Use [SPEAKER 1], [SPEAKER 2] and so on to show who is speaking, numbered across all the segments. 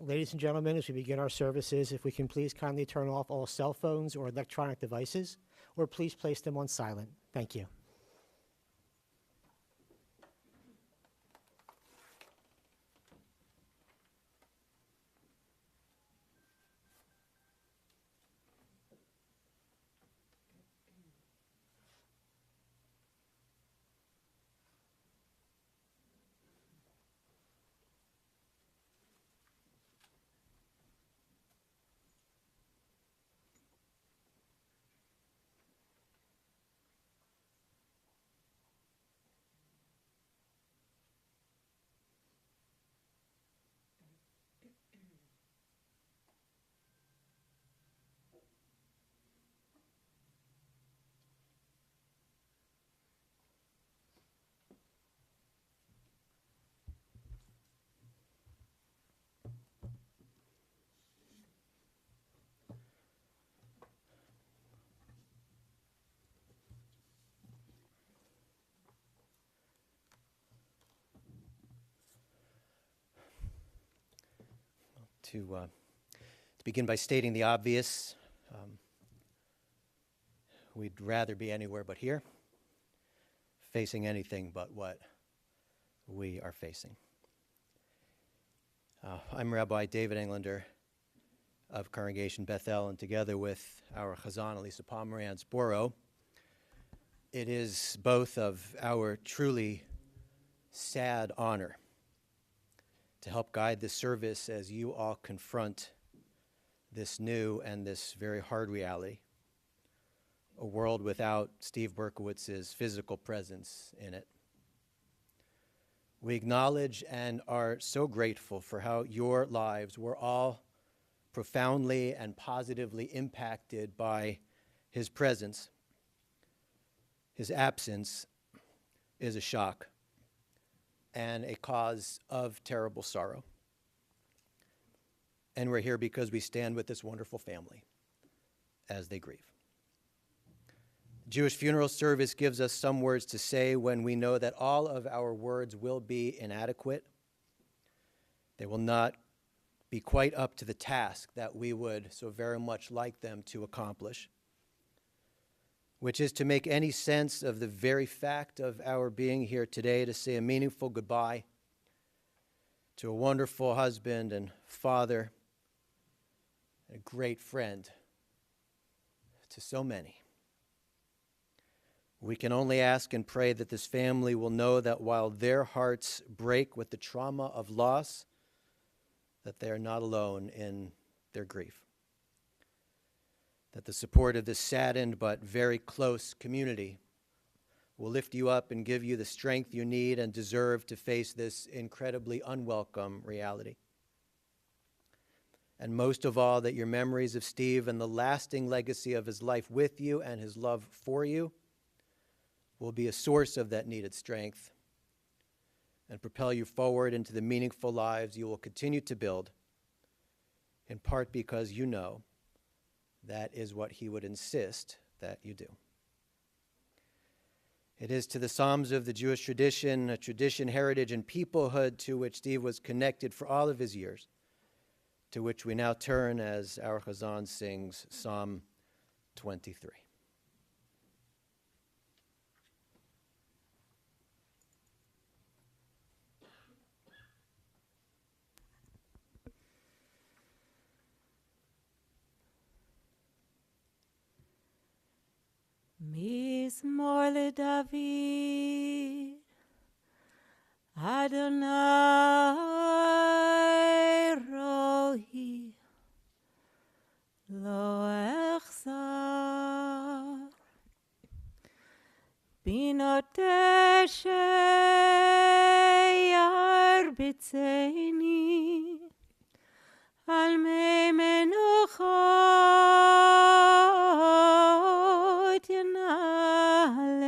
[SPEAKER 1] Ladies and gentlemen, as we begin our services, if we can please kindly turn off all cell phones or electronic devices, or please place them on silent. Thank you. To begin by stating the obvious, we'd rather be anywhere but here, facing anything but what we are facing. I'm Rabbi David Englander of Congregation Bethel, and together with our Chazan, Elisa Pomerantz Boro, it is both of our truly sad honor to help guide this service as you all confront this new and this very hard reality, a world without Steve Berkowitz's physical presence in it. We acknowledge and are so grateful for how your lives were all profoundly and positively impacted by his presence. His absence is a shock and a cause of terrible sorrow. And we're here because we stand with this wonderful family as they grieve. Jewish funeral service gives us some words to say when we know that all of our words will be inadequate. They will not be quite up to the task that we would so very much like them to accomplish, which is to make any sense of the very fact of our being here today to say a meaningful goodbye to a wonderful husband and father, and a great friend to so many. We can only ask and pray that this family will know that while their hearts break with the trauma of loss, that they are not alone in their grief. That the support of this saddened but very close community will lift you up and give you the strength you need and deserve to face this incredibly unwelcome reality. And most of all, that your memories of Steve and the lasting legacy of his life with you and his love for you will be a source of that needed strength and propel you forward into the meaningful lives you will continue to build, in part because you know that is what he would insist that you do. It is to the Psalms of the Jewish tradition, a tradition, heritage, and peoplehood to which Steve was connected for all of his years, to which we now turn as our Chazan sings Psalm 23.
[SPEAKER 2] Mizmor LeDavid, Adonai rohi, lo echzar, binotei yarbitzeni, al mei menuchot yanaleni,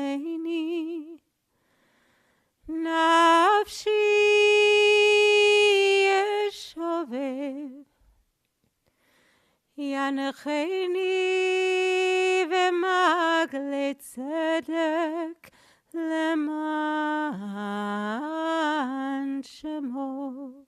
[SPEAKER 2] nafshi yeshovev, yanecheni v'magle tzedek leman shemo.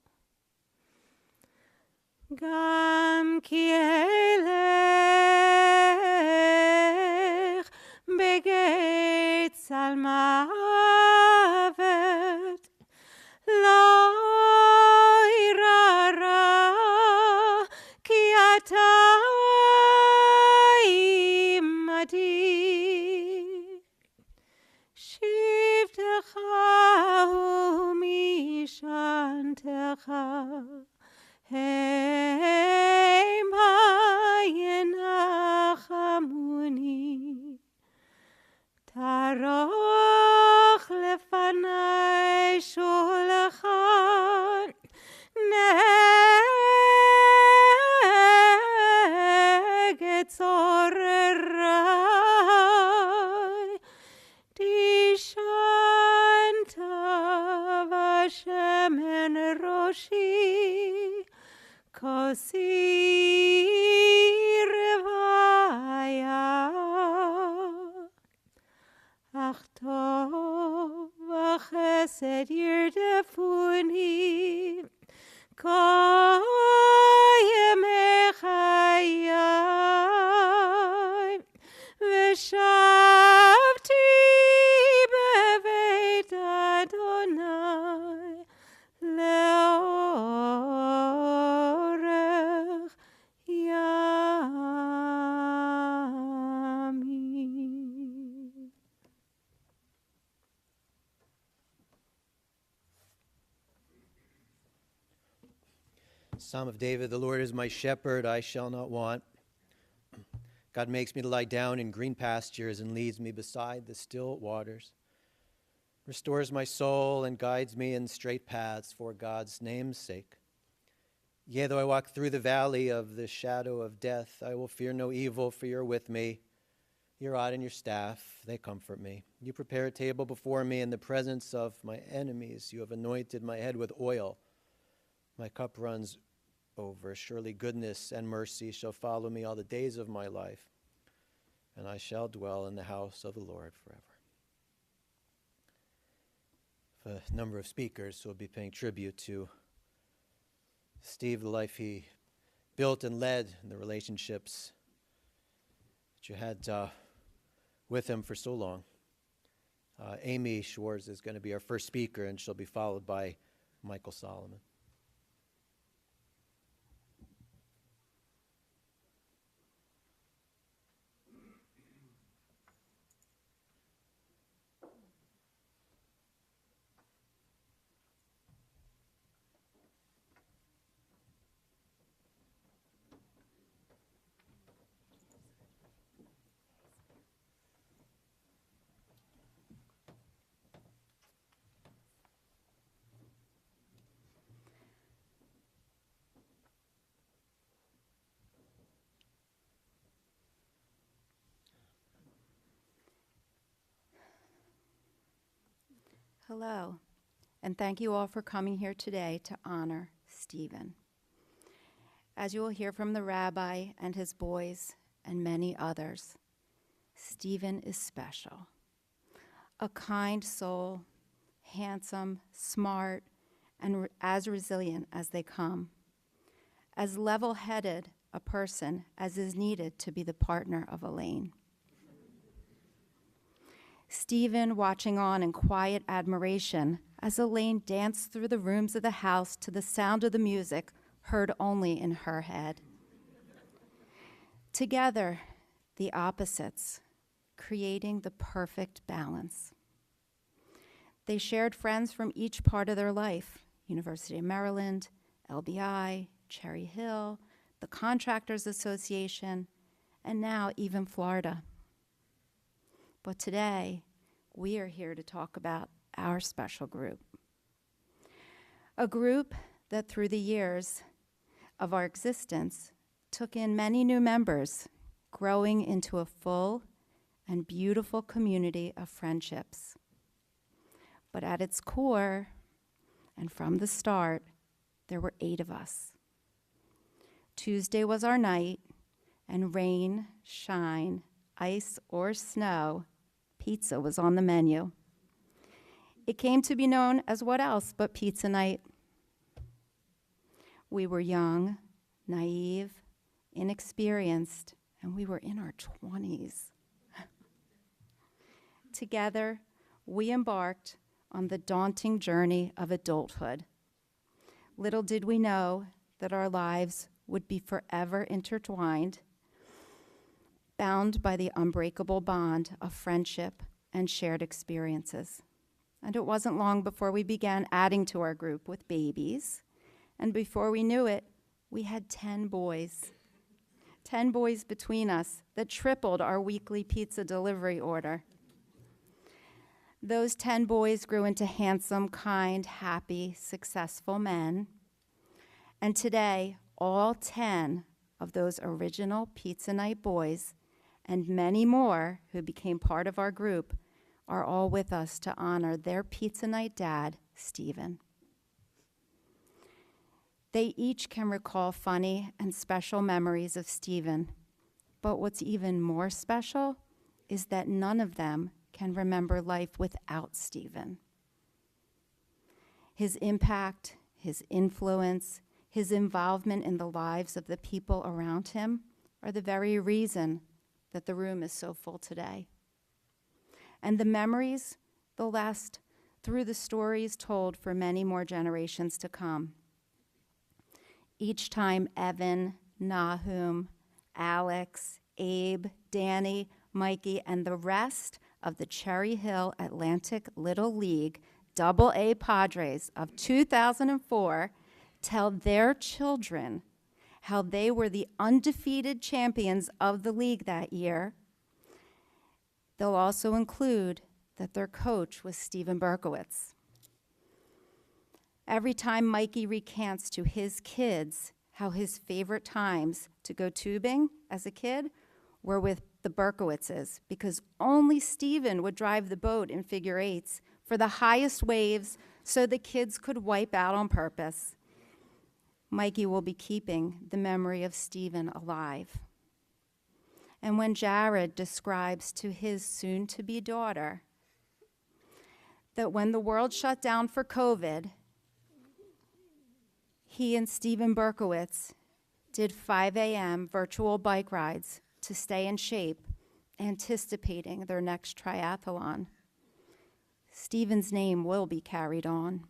[SPEAKER 2] revaya. Ach tov v'chesed yirdefuni kol yemei chayai v'shavti beveit Adonai leorech yamim.
[SPEAKER 1] Psalm of David, the Lord is my shepherd, I shall not want. God makes me to lie down in green pastures and leads me beside the still waters. Restores my soul and guides me in straight paths for God's name's sake. Yea, though I walk through the valley of the shadow of death, I will fear no evil, for you're with me. Your rod and your staff, they comfort me. You prepare a table before me in the presence of my enemies. You have anointed my head with oil. My cup runs over. Surely goodness and mercy shall follow me all the days of my life, and I shall dwell in the house of the Lord forever. A number of speakers who will be paying tribute to Steve, the life he built and led, and the relationships that you had with him for so long. Amy Schwartz is going to be our first speaker, and she'll be followed by Michael Solomon.
[SPEAKER 3] Hello, and thank you all for coming here today to honor Stephen. As you will hear from the rabbi and his boys and many others, Stephen is special. A kind soul, handsome, smart, and as resilient as they come. As level-headed a person as is needed to be the partner of Elaine. Stephen watching on in quiet admiration as Elaine danced through the rooms of the house to the sound of the music heard only in her head. Together, the opposites, creating the perfect balance. They shared friends from each part of their life, University of Maryland, LBI, Cherry Hill, the Contractors Association, and now even Florida. But today, we are here to talk about our special group. A group that through the years of our existence took in many new members, growing into a full and beautiful community of friendships. But at its core, and from the start, there were 8 of us. Tuesday was our night, and rain, shine, ice, or snow, pizza was on the menu. It came to be known as what else but pizza night. We were young, naive, inexperienced, and we were in our 20s. Together, we embarked on the daunting journey of adulthood. Little did we know that our lives would be forever intertwined, bound by the unbreakable bond of friendship and shared experiences. And it wasn't long before we began adding to our group with babies. And before we knew it, we had 10 boys. 10 boys between us that tripled our weekly pizza delivery order. Those 10 boys grew into handsome, kind, happy, successful men. And today, all 10 of those original Pizza Night boys and many more who became part of our group are all with us to honor their Pizza Night dad, Stephen. They each can recall funny and special memories of Stephen. But what's even more special is that none of them can remember life without Stephen. His impact, his influence, his involvement in the lives of the people around him are the very reason that the room is so full today. And the memories, they'll last through the stories told for many more generations to come. Each time Evan, Nahum, Alex, Abe, Danny, Mikey, and the rest of the Cherry Hill Atlantic Little League AA Padres of 2004 tell their children how they were the undefeated champions of the league that year, they'll also include that their coach was Stephen Berkowitz. Every time Mikey recants to his kids how his favorite times to go tubing as a kid were with the Berkowitzes, because only Stephen would drive the boat in figure eights for the highest waves so the kids could wipe out on purpose. Mikey will be keeping the memory of Stephen alive. And when Jared describes to his soon-to-be daughter that when the world shut down for COVID, he and Stephen Berkowitz did 5 a.m. virtual bike rides to stay in shape, anticipating their next triathlon. Stephen's name will be carried on.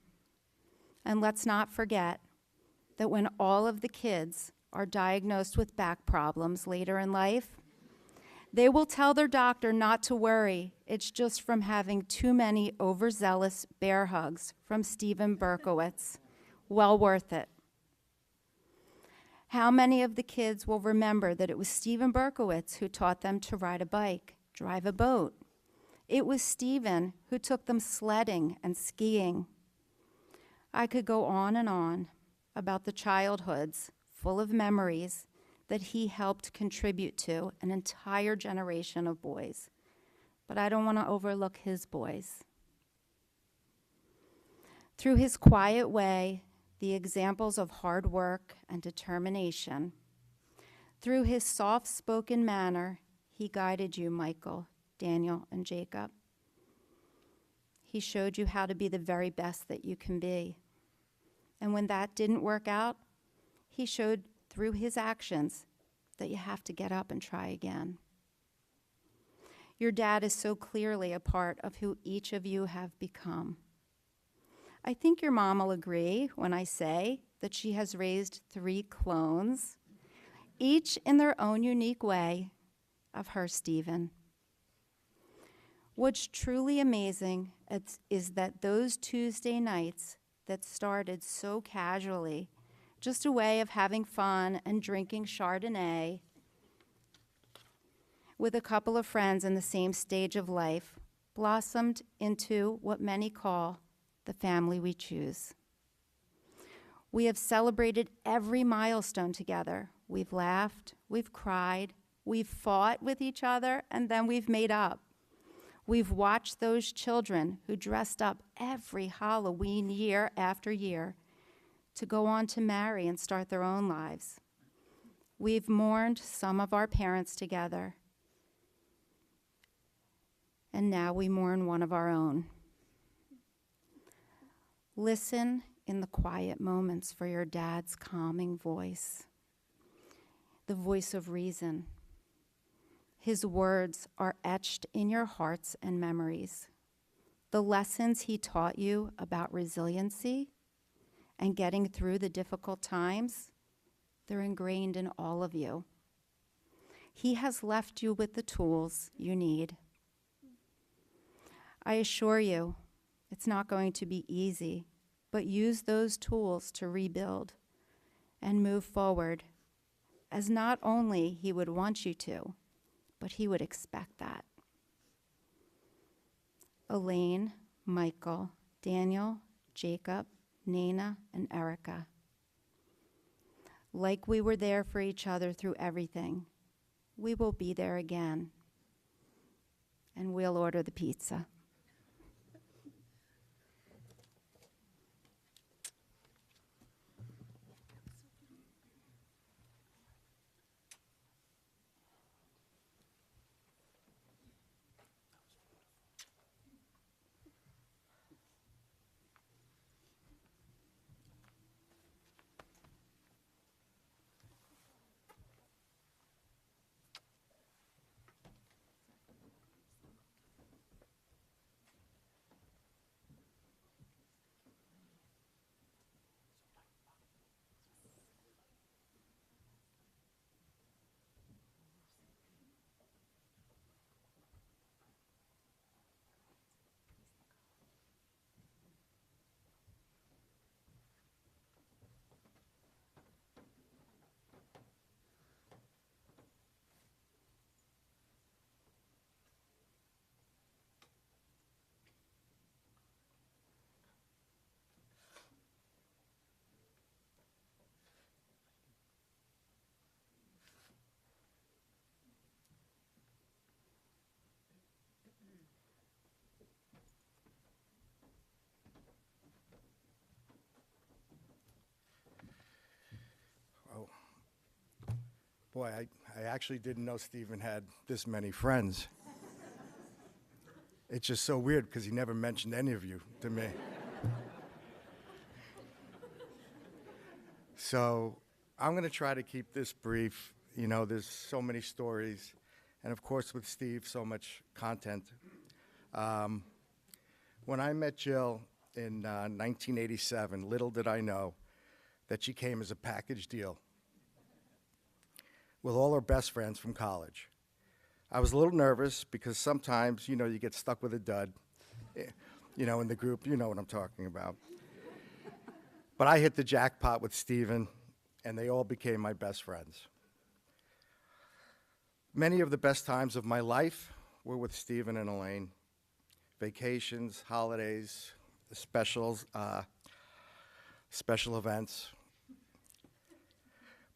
[SPEAKER 3] And let's not forget that when all of the kids are diagnosed with back problems later in life, they will tell their doctor not to worry. It's just from having too many overzealous bear hugs from Stephen Berkowitz. Well worth it. How many of the kids will remember that it was Stephen Berkowitz who taught them to ride a bike, drive a boat? It was Stephen who took them sledding and skiing. I could go on and on about the childhoods full of memories that he helped contribute to an entire generation of boys. But I don't want to overlook his boys. Through his quiet way, the examples of hard work and determination, through his soft-spoken manner, he guided you, Michael, Daniel, and Jacob. He showed you how to be the very best that you can be. And when that didn't work out, he showed through his actions that you have to get up and try again. Your dad is so clearly a part of who each of you have become. I think your mom will agree when I say that she has raised 3 clones, each in their own unique way, of her Stephen. What's truly amazing is that those Tuesday nights that started so casually, just a way of having fun and drinking Chardonnay with a couple of friends in the same stage of life, blossomed into what many call the family we choose. We have celebrated every milestone together. We've laughed, we've cried, we've fought with each other, and then we've made up. We've watched those children who dressed up every Halloween year after year to go on to marry and start their own lives. We've mourned some of our parents together, and now we mourn one of our own. Listen in the quiet moments for your dad's calming voice, the voice of reason. His words are etched in your hearts and memories. The lessons he taught you about resiliency and getting through the difficult times, they're ingrained in all of you. He has left you with the tools you need. I assure you, it's not going to be easy, but use those tools to rebuild and move forward, as not only he would want you to, but he would expect that. Elaine, Michael, Daniel, Jacob, Nana, and Erica. Like we were there for each other through everything, we will be there again. And we'll order the pizza.
[SPEAKER 4] Boy, I actually didn't know Stephen had this many friends. It's just so weird because he never mentioned any of you to me. So I'm going to try to keep this brief. You know, there's so many stories, and of course with Steve, so much content. When I met Jill in 1987, little did I know that she came as a package deal with all her best friends from college. I was a little nervous because sometimes, you know, you get stuck with a dud, you know, in the group. You know what I'm talking about. But I hit the jackpot with Stephen, and they all became my best friends. Many of the best times of my life were with Stephen and Elaine. Vacations, holidays, specials, special events.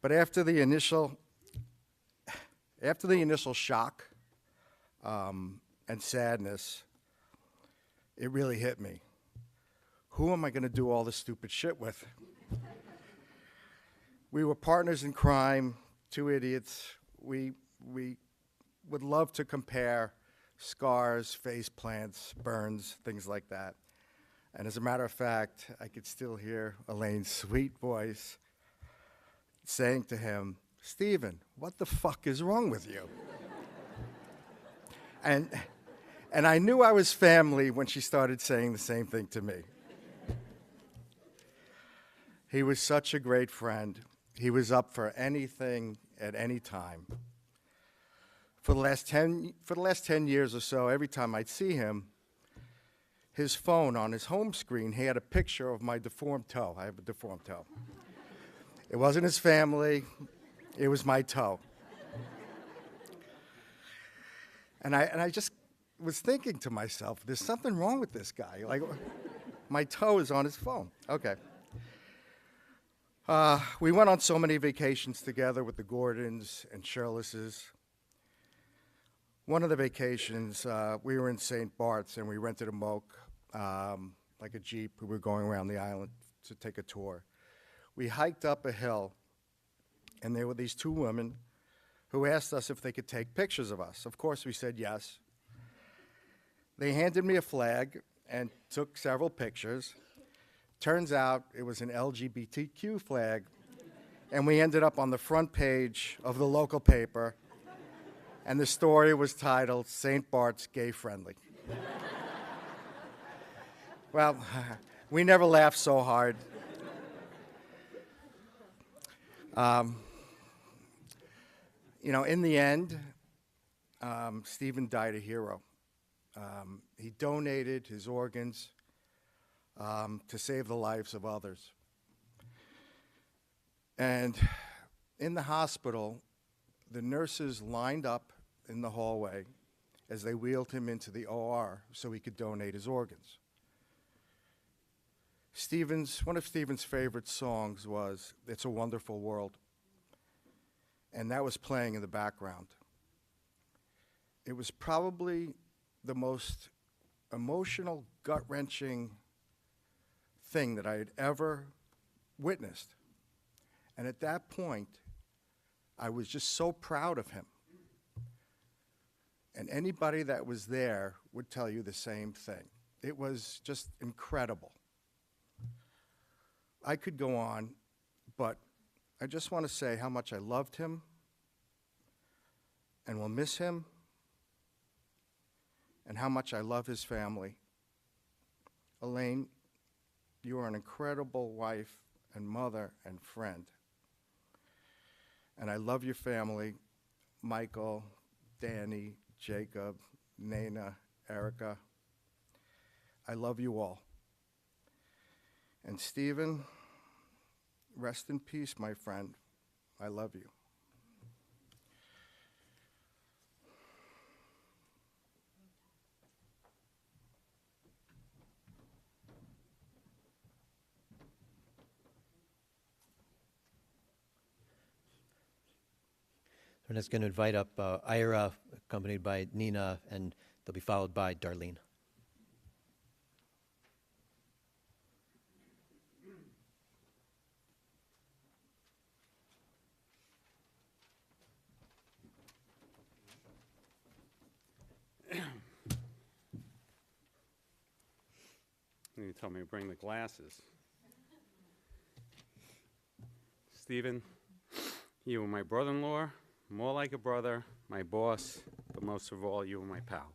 [SPEAKER 4] But after the initial shock and sadness, it really hit me. Who am I going to do all this stupid shit with? We were partners in crime, two idiots. We would love to compare scars, face plants, burns, things like that. And as a matter of fact, I could still hear Elaine's sweet voice saying to him, "Stephen, what the fuck is wrong with you?" And I knew I was family when she started saying the same thing to me. He was such a great friend. He was up for anything at any time. For the last 10 years or so, every time I'd see him, his phone on his home screen, he had a picture of my deformed toe. I have a deformed toe. It wasn't his family. It was my toe. And I just was thinking to myself, there's something wrong with this guy. Like, my toe is on his phone. Okay. We went on so many vacations together with the Gordons and Shirlesses. One of the vacations, we were in St. Bart's, and we rented a moke, like a Jeep. We were going around the island to take a tour. We hiked up a hill, and there were these two women who asked us if they could take pictures of us. Of course, we said yes. They handed me a flag and took several pictures. Turns out it was an LGBTQ flag, and we ended up on the front page of the local paper, and the story was titled, "St. Bart's Gay Friendly." Well, we never laughed so hard. You know, in the end, Stephen died a hero. He donated his organs to save the lives of others. And in the hospital, the nurses lined up in the hallway as they wheeled him into the OR so he could donate his organs. One of Stephen's favorite songs was "It's a Wonderful World," and that was playing in the background. It was probably the most emotional, gut-wrenching thing that I had ever witnessed. And at that point, I was just so proud of him. And anybody that was there would tell you the same thing. It was just incredible. I could go on, but I just want to say how much I loved him and will miss him, and how much I love his family. Elaine, you are an incredible wife and mother and friend. And I love your family, Michael, Danny, Jacob, Nana, Erica. I love you all. And Stephen, rest in peace, my friend. I love you.
[SPEAKER 1] I'm just going to invite up Ira, accompanied by Nina, and they'll be followed by Darlene.
[SPEAKER 5] And he told me to bring the glasses. Stephen, you were my brother-in-law, more like a brother, my boss, but most of all, you were my pal.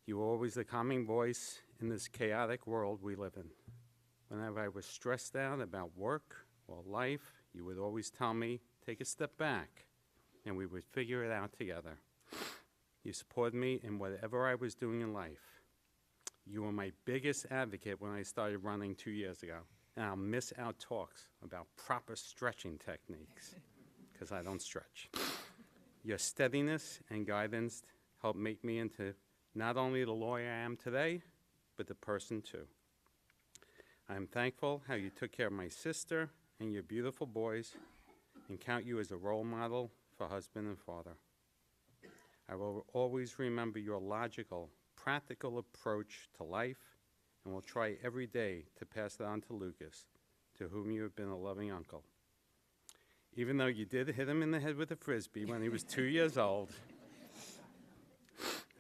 [SPEAKER 5] You were always the calming voice in this chaotic world we live in. Whenever I was stressed out about work or life, you would always tell me, take a step back, and we would figure it out together. You supported me in whatever I was doing in life. You were my biggest advocate when I started running 2 years ago, and I'll miss our talks about proper stretching techniques, because I don't stretch. Your steadiness and guidance helped make me into not only the lawyer I am today, but the person too. I am thankful how you took care of my sister and your beautiful boys, and count you as a role model for husband and father. I will always remember your logical, practical approach to life, and will try every day to pass it on to Lucas, to whom you have been a loving uncle. Even though you did hit him in the head with a Frisbee when he was 2 years old,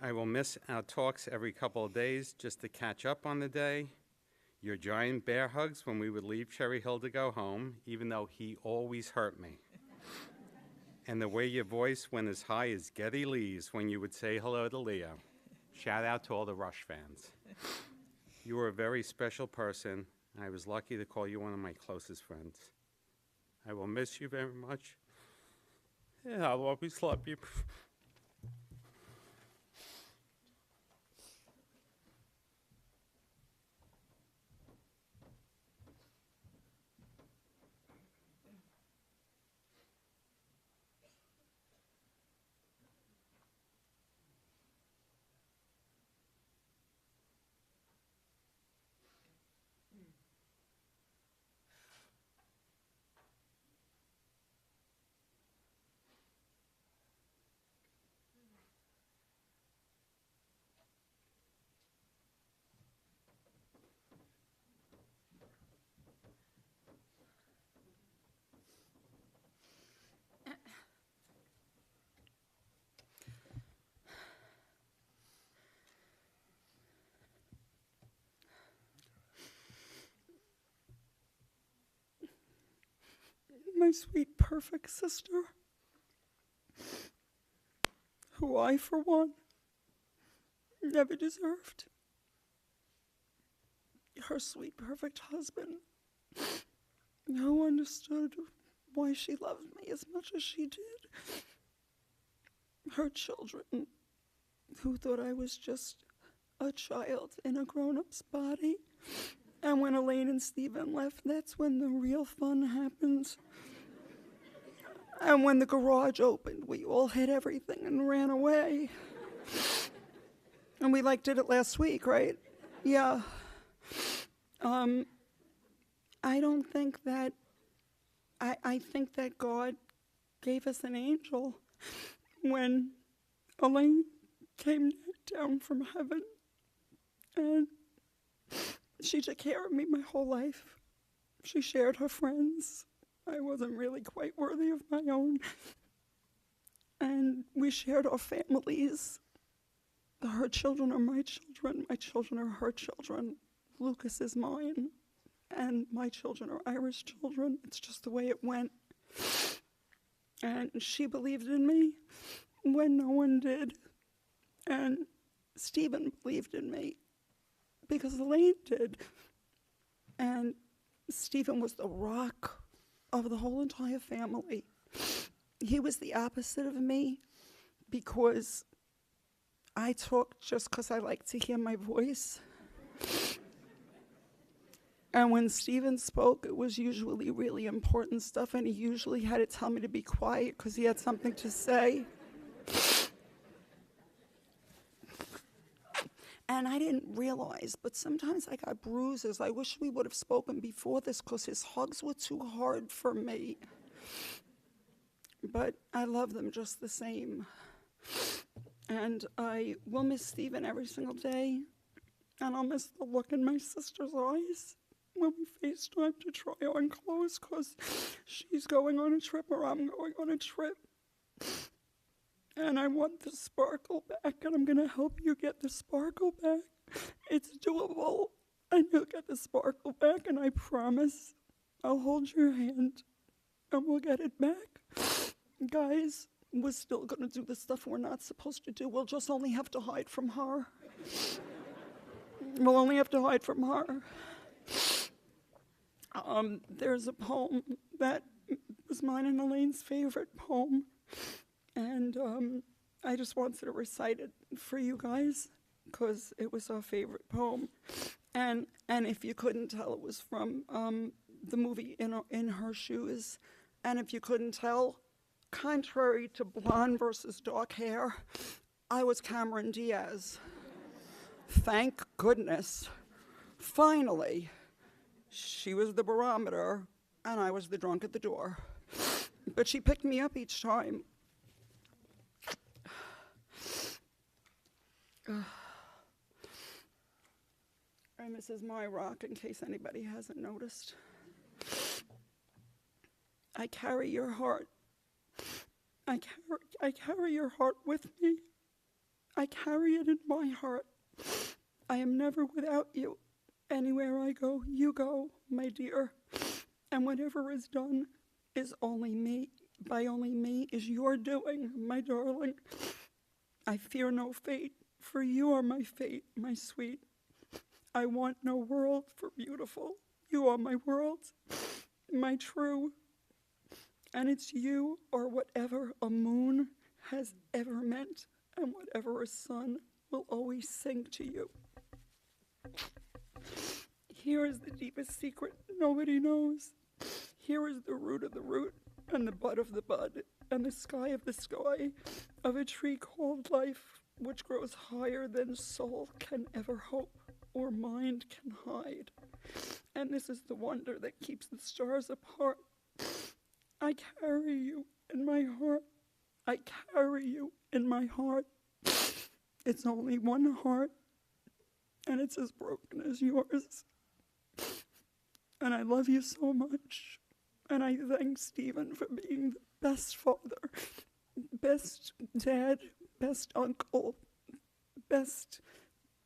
[SPEAKER 5] I will miss our talks every couple of days just to catch up on the day, your giant bear hugs when we would leave Cherry Hill to go home, even though he always hurt me. And the way your voice went as high as Geddy Lee's when you would say hello to Leo. Shout out to all the Rush fans. You were a very special person, and I was lucky to call you one of my closest friends. I will miss you very much, and I'll always love you.
[SPEAKER 6] My sweet, perfect sister, who I, for one, never deserved. Her sweet, perfect husband, who understood why she loved me as much as she did. Her children, who thought I was just a child in a grown-up's body. And when Elaine and Stephen left, that's when the real fun happens. And when the garage opened, we all hid everything and ran away. And we did it last week, right? Yeah. I don't think that, I think that God gave us an angel when Elaine came down from heaven. And she took care of me my whole life. She shared her friends. I wasn't really quite worthy of my own. And we shared our families. Her children are my children are her children. Lucas is mine, and my children are Irish children. It's just the way it went. And she believed in me when no one did. And Stephen believed in me because Elaine did. And Stephen was the rock of the whole entire family. He was the opposite of me because I talk just because I like to hear my voice. And when Stephen spoke, it was usually really important stuff, and he usually had to tell me to be quiet because he had something to say. And I didn't realize, but sometimes I got bruises. I wish we would have spoken before this because his hugs were too hard for me. But I love them just the same. And I will miss Stephen every single day. And I'll miss the look in my sister's eyes when we FaceTime to try on clothes because she's going on a trip or I'm going on a trip. And I want the sparkle back, and I'm going to help you get the sparkle back. It's doable. And you'll get the sparkle back, and I promise I'll hold your hand and we'll get it back. Guys, we're still gonna do the stuff we're not supposed to do. We'll just only have to hide from her. We'll only have to hide from her. There's a poem that was mine and Elaine's favorite poem, and I just wanted to recite it for you guys because it was our favorite poem. And if you couldn't tell, it was from the movie In Her Shoes. And if you couldn't tell, contrary to blonde versus dark hair, I was Cameron Diaz. Thank goodness. Finally, she was the barometer, and I was the drunk at the door. But she picked me up each time. And this is my rock, in case anybody hasn't noticed. I carry your heart. I carry your heart with me. I carry it in my heart. I am never without you. Anywhere I go, you go, my dear. And whatever is done is only me. By only me is your doing, my darling. I fear no fate, for you are my fate, my sweet. I want no world for beautiful. You are my world, my true. And it's you or whatever a moon has ever meant, and whatever a sun will always sing to you. Here is the deepest secret nobody knows. Here is the root of the root, and the bud of the bud, and the sky of the sky, of a tree called life, which grows higher than soul can ever hope or mind can hide. And this is the wonder that keeps the stars apart. I carry you in my heart. I carry you in my heart. It's only one heart, and it's as broken as yours. And I love you so much. And I thank Stephen for being the best father, best dad, best uncle, best,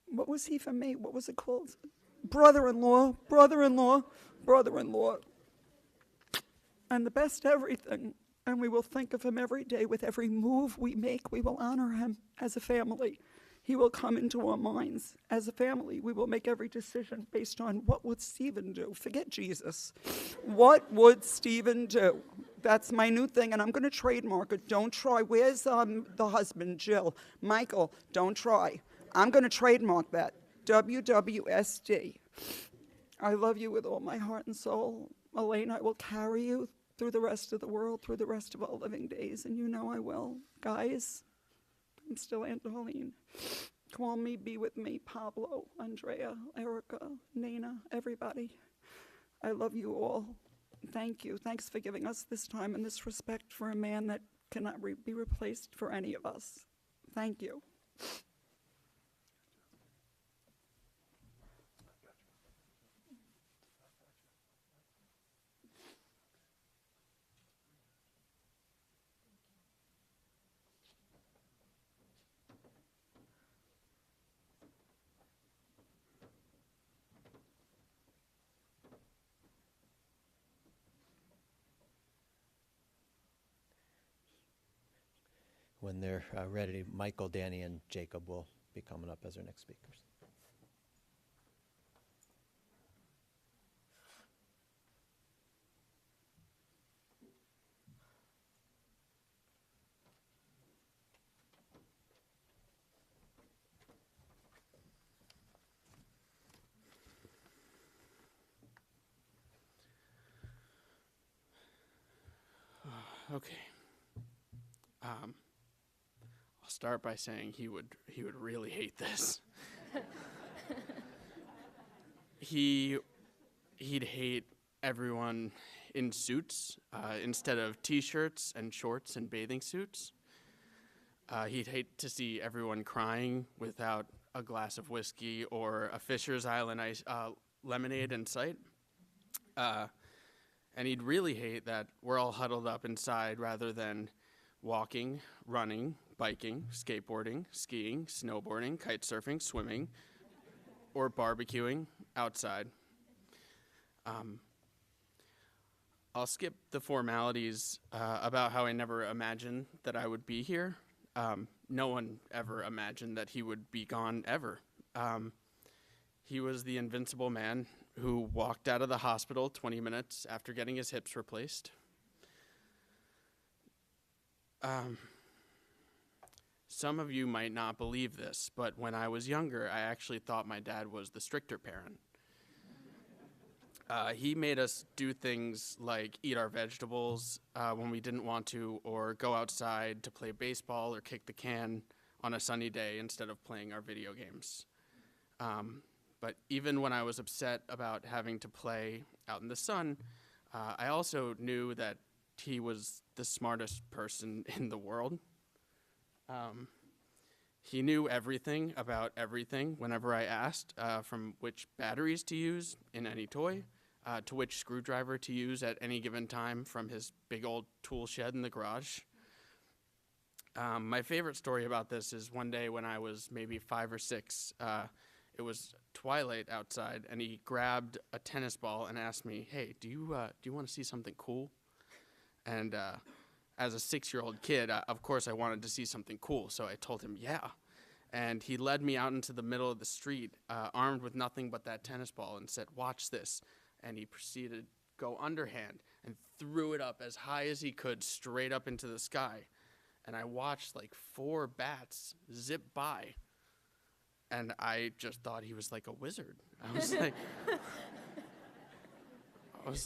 [SPEAKER 6] what was he for me? What was it called? Brother-in-law. And the best everything. And we will think of him every day. With every move we make, we will honor him as a family. He will come into our minds. As a family, we will make every decision based on what would Stephen do. Forget Jesus. What would Stephen do? That's my new thing, and I'm going to trademark it. Don't try. Where's the husband, Jill? Michael, don't try. I'm going to trademark that. WWSD. I love you with all my heart and soul. Elaine, I will carry you through the rest of the world, through the rest of our living days, and you know I will. Guys, I'm still Aunt Darlene. Call me, be with me, Pablo, Andrea, Erica, Nina, everybody. I love you all. Thank you. Thanks for giving us this time and this respect for a man that cannot be replaced for any of us. Thank you.
[SPEAKER 1] When they're ready, Michael, Danny, and Jacob will be coming up as our next speakers.
[SPEAKER 7] Okay. I'll start by saying he would really hate this. He'd hate everyone in suits instead of t-shirts and shorts and bathing suits. He'd hate to see everyone crying without a glass of whiskey or a Fisher's Island lemonade in sight. And he'd really hate that we're all huddled up inside rather than walking, running, biking, skateboarding, skiing, snowboarding, kite surfing, swimming, or barbecuing outside. I'll skip the formalities about how I never imagined that I would be here. No one ever imagined that he would be gone ever. He was the invincible man who walked out of the hospital 20 minutes after getting his hips replaced. Some of you might not believe this, but when I was younger, I actually thought my dad was the stricter parent. He made us do things like eat our vegetables when we didn't want to, or go outside to play baseball or kick the can on a sunny day instead of playing our video games. But even when I was upset about having to play out in the sun, I also knew that he was the smartest person in the world. He knew everything about everything whenever I asked, from which batteries to use in any toy, to which screwdriver to use at any given time from his big old tool shed in the garage. My favorite story about this is one day when I was maybe 5 or 6. It was twilight outside, and he grabbed a tennis ball and asked me, "Hey, do you want to see something cool?" And as a 6-year-old kid, of course I wanted to see something cool, so I told him, yeah. And he led me out into the middle of the street, armed with nothing but that tennis ball, and said, "Watch this." And he proceeded to go underhand and threw it up as high as he could, straight up into the sky. And I watched like 4 bats zip by. And I just thought he was like a wizard. I was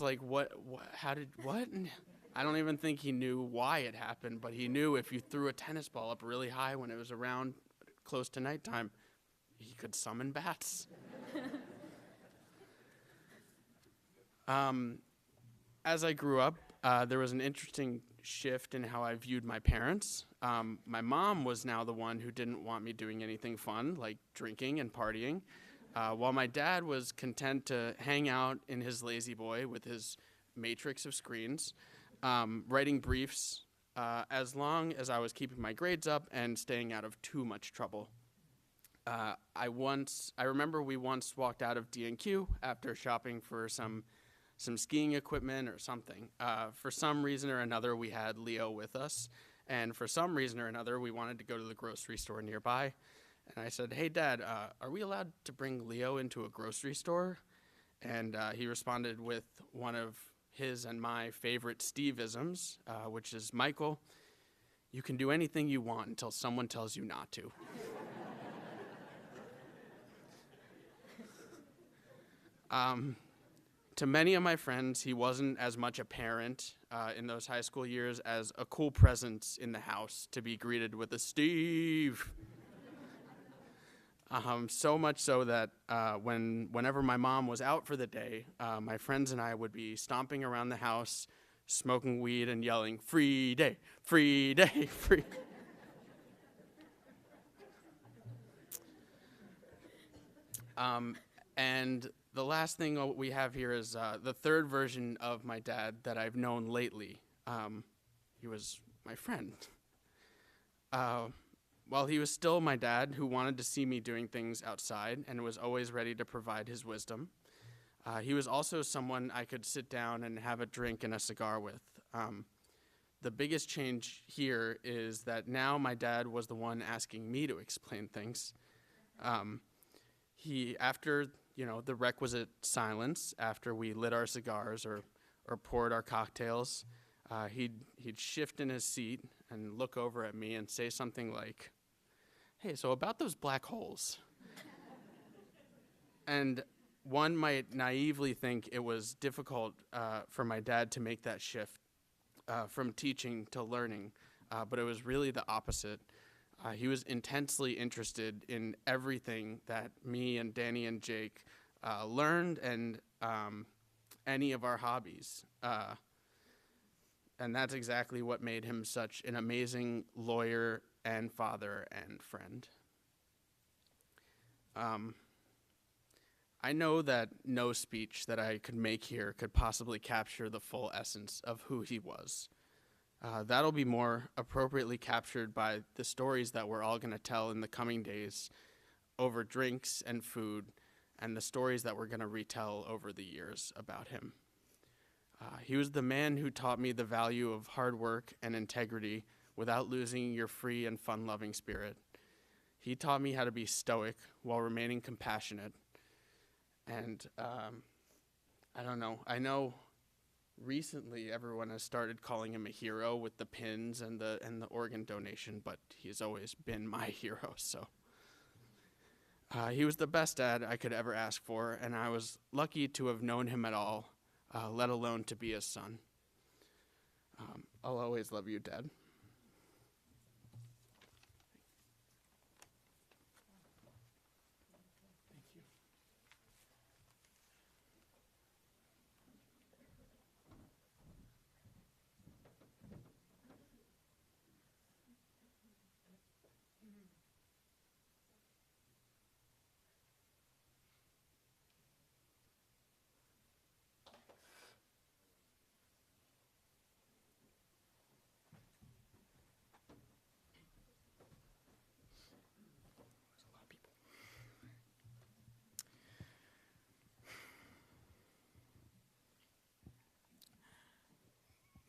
[SPEAKER 7] like, what, how did, what? And I don't even think he knew why it happened, but he knew if you threw a tennis ball up really high when it was around close to nighttime, he could summon bats. As I grew up, there was an interesting shift in how I viewed my parents. My mom was now the one who didn't want me doing anything fun, like drinking and partying, while my dad was content to hang out in his lazy boy with his matrix of screens, writing briefs, as long as I was keeping my grades up and staying out of too much trouble. I remember we once walked out of D&Q after shopping for some skiing equipment or something. For some reason or another, we had Leo with us, and for some reason or another, we wanted to go to the grocery store nearby. And I said, "Hey, Dad, are we allowed to bring Leo into a grocery store?" And he responded with one of his and my favorite Steve-isms, which is, "Michael, you can do anything you want until someone tells you not to." To many of my friends, he wasn't as much a parent in those high school years as a cool presence in the house to be greeted with a "Steve." So much so that whenever my mom was out for the day, my friends and I would be stomping around the house, smoking weed and yelling, "Free day, free day, free." And the last thing we have here is the third version of my dad that I've known lately. He was my friend. While he was still my dad who wanted to see me doing things outside and was always ready to provide his wisdom, he was also someone I could sit down and have a drink and a cigar with. The biggest change here is that now my dad was the one asking me to explain things. After the requisite silence, after we lit our cigars or poured our cocktails, he'd shift in his seat and look over at me and say something like, "Hey, so about those black holes." And one might naively think it was difficult for my dad to make that shift from teaching to learning, but it was really the opposite. He was intensely interested in everything that me and Danny and Jake learned and any of our hobbies. And that's exactly what made him such an amazing lawyer and father and friend. I know that no speech that I could make here could possibly capture the full essence of who he was. That'll be more appropriately captured by the stories that we're all going to tell in the coming days over drinks and food and the stories that we're going to retell over the years about him. He was the man who taught me the value of hard work and integrity without losing your free and fun-loving spirit. He taught me how to be stoic while remaining compassionate. And I don't know. I know recently everyone has started calling him a hero with the pins and the organ donation, but he's always been my hero. So he was the best dad I could ever ask for, and I was lucky to have known him at all, let alone to be his son. I'll always love you, Dad.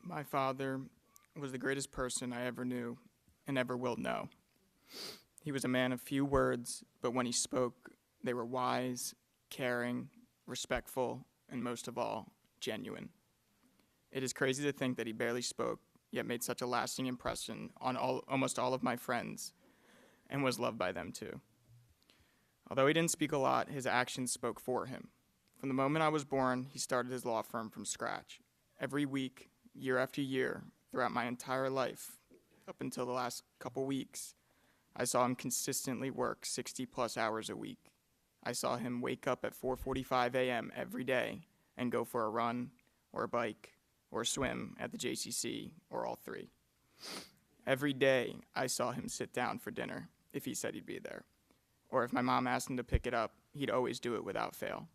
[SPEAKER 8] My father was the greatest person I ever knew and ever will know. He was a man of few words, but when he spoke, they were wise, caring, respectful, and most of all, genuine. It is crazy to think that he barely spoke, yet made such a lasting impression on almost all of my friends, and was loved by them too. Although he didn't speak a lot, his actions spoke for him. From the moment I was born, he started his law firm from scratch. Every week, year after year, throughout my entire life, up until the last couple weeks, I saw him consistently work 60-plus hours a week. I saw him wake up at 4:45 a.m. every day and go for a run, or a bike, or a swim at the JCC, or all three. Every day, I saw him sit down for dinner if he said he'd be there. Or if my mom asked him to pick it up, he'd always do it without fail.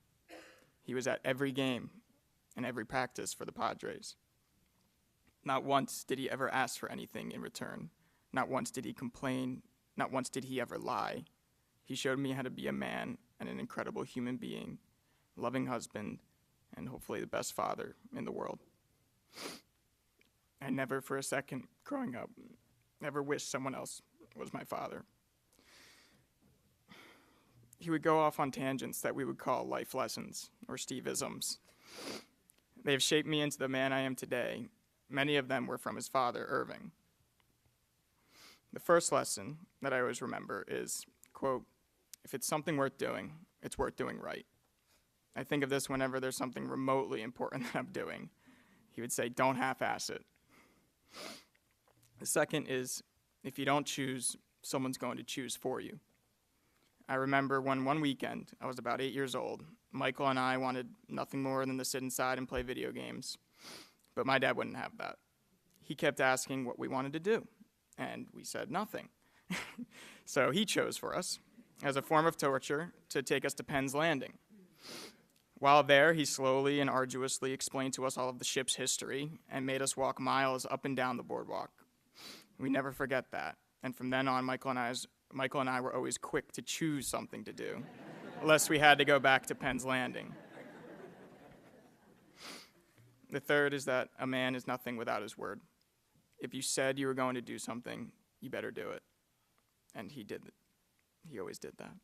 [SPEAKER 8] He was at every game and every practice for the Padres. Not once did he ever ask for anything in return. Not once did he complain. Not once did he ever lie. He showed me how to be a man and an incredible human being, loving husband, and hopefully the best father in the world. I never for a second, growing up, ever wished someone else was my father. He would go off on tangents that we would call life lessons or Steve-isms. They have shaped me into the man I am today. Many of them were from his father, Irving. The first lesson that I always remember is, quote, "If it's something worth doing, it's worth doing right." I think of this whenever there's something remotely important that I'm doing. He would say, "Don't half-ass it." The second is, if you don't choose, someone's going to choose for you. I remember when one weekend, I was about 8 years old, Michael and I wanted nothing more than to sit inside and play video games. But my dad wouldn't have that. He kept asking what we wanted to do, and we said nothing. So he chose for us, as a form of torture, to take us to Penn's Landing. While there, he slowly and arduously explained to us all of the ship's history and made us walk miles up and down the boardwalk. We never forget that, and from then on, Michael and I were always quick to choose something to do, lest we had to go back to Penn's Landing. The third is that a man is nothing without his word. If you said you were going to do something, you better do it. And he did it. He always did that.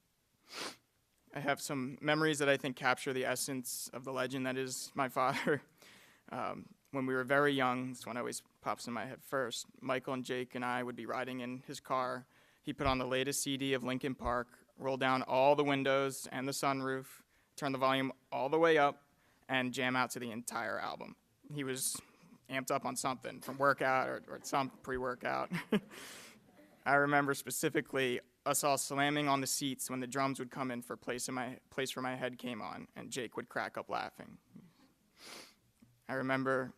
[SPEAKER 8] I have some memories that I think capture the essence of the legend that is my father. When we were very young, this one always pops in my head first, Michael and Jake and I would be riding in his car. He put on the latest CD of Linkin Park, roll down all the windows and the sunroof, turn the volume all the way up, and jam out to the entire album. He was amped up on something, from workout or some pre-workout. I remember specifically us all slamming on the seats when the drums would come in for Place for My Head came on, and Jake would crack up laughing. I remember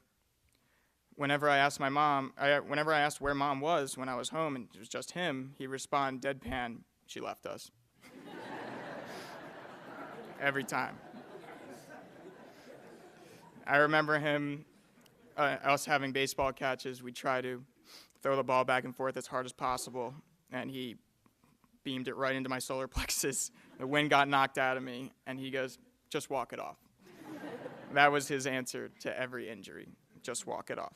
[SPEAKER 8] whenever I asked where Mom was when I was home and it was just him, he'd respond deadpan, "She left us." Every time. I remember us having baseball catches. We'd try to throw the ball back and forth as hard as possible, and he beamed it right into my solar plexus The wind got knocked out of me, and he goes, just walk it off. That was his answer to every injury, just walk it off.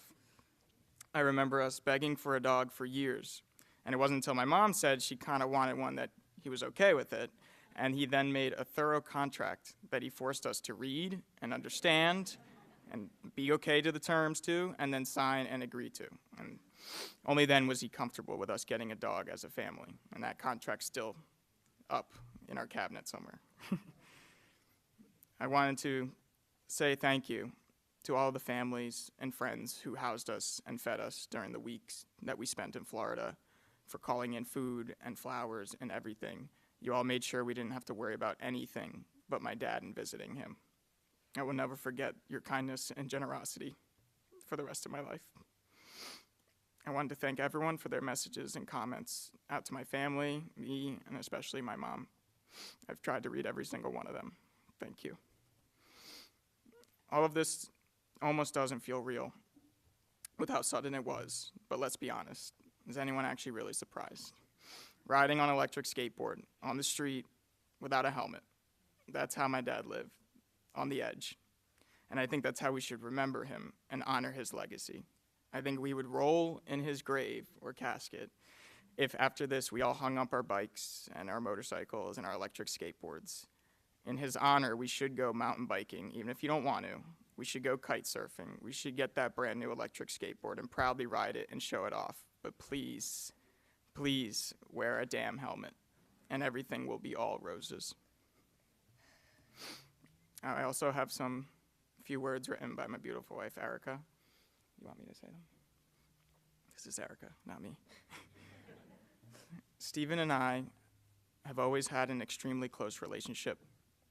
[SPEAKER 8] I remember us begging for a dog for years, and it wasn't until my mom said she kind of wanted one that he was okay with it, and he then made a thorough contract that he forced us to read and understand and be okay to the terms too, and then sign and agree to. And only then was he comfortable with us getting a dog as a family, and that contract's still up in our cabinet somewhere. I wanted to say thank you to all the families and friends who housed us and fed us during the weeks that we spent in Florida, for calling in food and flowers and everything. You all made sure we didn't have to worry about anything but my dad and visiting him. I will never forget your kindness and generosity for the rest of my life. I wanted to thank everyone for their messages and comments out to my family, me, and especially my mom. I've tried to read every single one of them. Thank you. All of this almost doesn't feel real with how sudden it was, but let's be honest. Is anyone actually really surprised? Riding on an electric skateboard on the street without a helmet. That's how my dad lived, on the edge. And I think that's how we should remember him and honor his legacy. I think we would roll in his grave or casket if after this we all hung up our bikes and our motorcycles and our electric skateboards. In his honor, we should go mountain biking, even if you don't want to. We should go kite surfing. We should get that brand new electric skateboard and proudly ride it and show it off. But please, please wear a damn helmet, and everything will be all roses. I also have some few words written by my beautiful wife, Erica. You want me to say them? This is Erica, not me. Stephen and I have always had an extremely close relationship.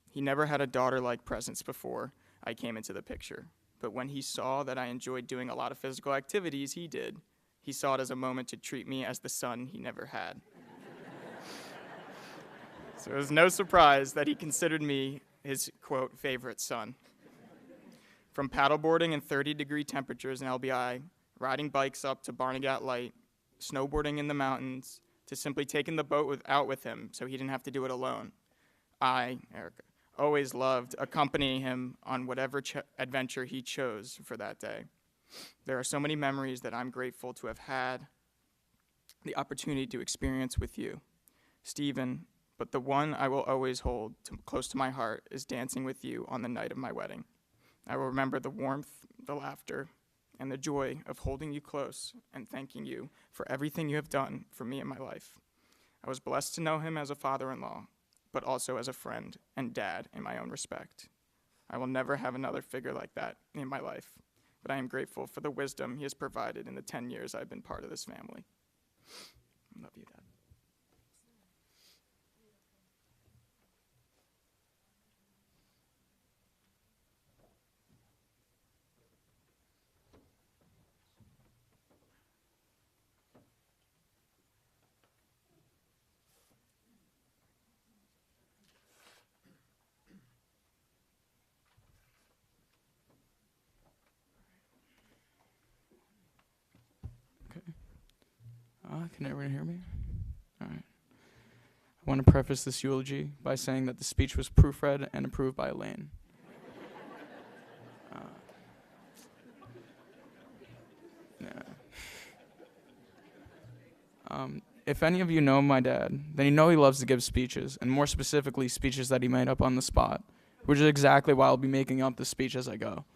[SPEAKER 8] He never had a daughter-like presence before I came into the picture, but when he saw that I enjoyed doing a lot of physical activities, he did. He saw it as a moment to treat me as the son he never had. So it was no surprise that he considered me his, quote, favorite son. From paddleboarding in 30-degree temperatures in LBI, riding bikes up to Barnegat Light, snowboarding in the mountains, to simply taking the boat out with him so he didn't have to do it alone. I, Erica, always loved accompanying him on whatever adventure he chose for that day. There are so many memories that I'm grateful to have had the opportunity to experience with you, Stephen, but the one I will always hold close to my heart is dancing with you on the night of my wedding. I will remember the warmth, the laughter, and the joy of holding you close and thanking you for everything you have done for me in my life. I was blessed to know him as a father-in-law, but also as a friend and dad in my own respect. I will never have another figure like that in my life, but I am grateful for the wisdom he has provided in the 10 years I've been part of this family. I love you, Dad.
[SPEAKER 9] Can everyone hear me? All right. I want to preface this eulogy by saying that the speech was proofread and approved by Elaine. If any of you know my dad, then you know he loves to give speeches, and more specifically, speeches that he made up on the spot, which is exactly why I'll be making up the speech as I go.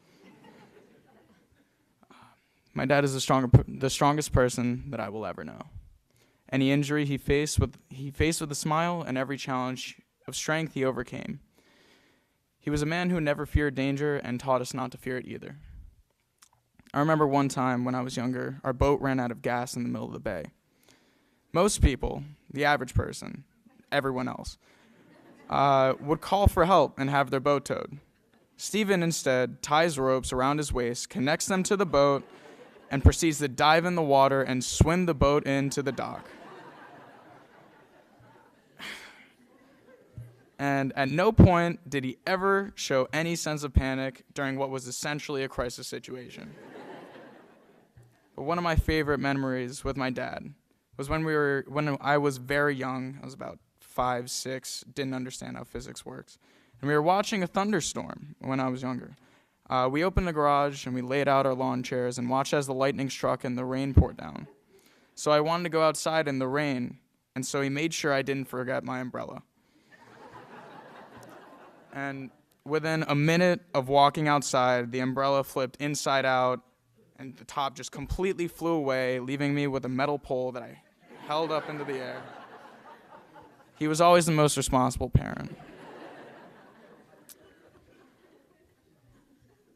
[SPEAKER 9] My dad is the strongest person that I will ever know. Any injury he faced with a smile, and every challenge of strength he overcame. He was a man who never feared danger and taught us not to fear it either. I remember one time when I was younger, our boat ran out of gas in the middle of the bay. Most people, the average person, everyone else, would call for help and have their boat towed. Stephen instead ties ropes around his waist, connects them to the boat, and proceeds to dive in the water and swim the boat into the dock. And at no point did he ever show any sense of panic during what was essentially a crisis situation. But one of my favorite memories with my dad was when I was very young. I was about 5, 6, didn't understand how physics works. And we were watching a thunderstorm when I was younger. We opened the garage and we laid out our lawn chairs and watched as the lightning struck and the rain poured down. So I wanted to go outside in the rain, and so he made sure I didn't forget my umbrella. And within a minute of walking outside, the umbrella flipped inside out, and the top just completely flew away, leaving me with a metal pole that I held up into the air. He was always the most responsible parent.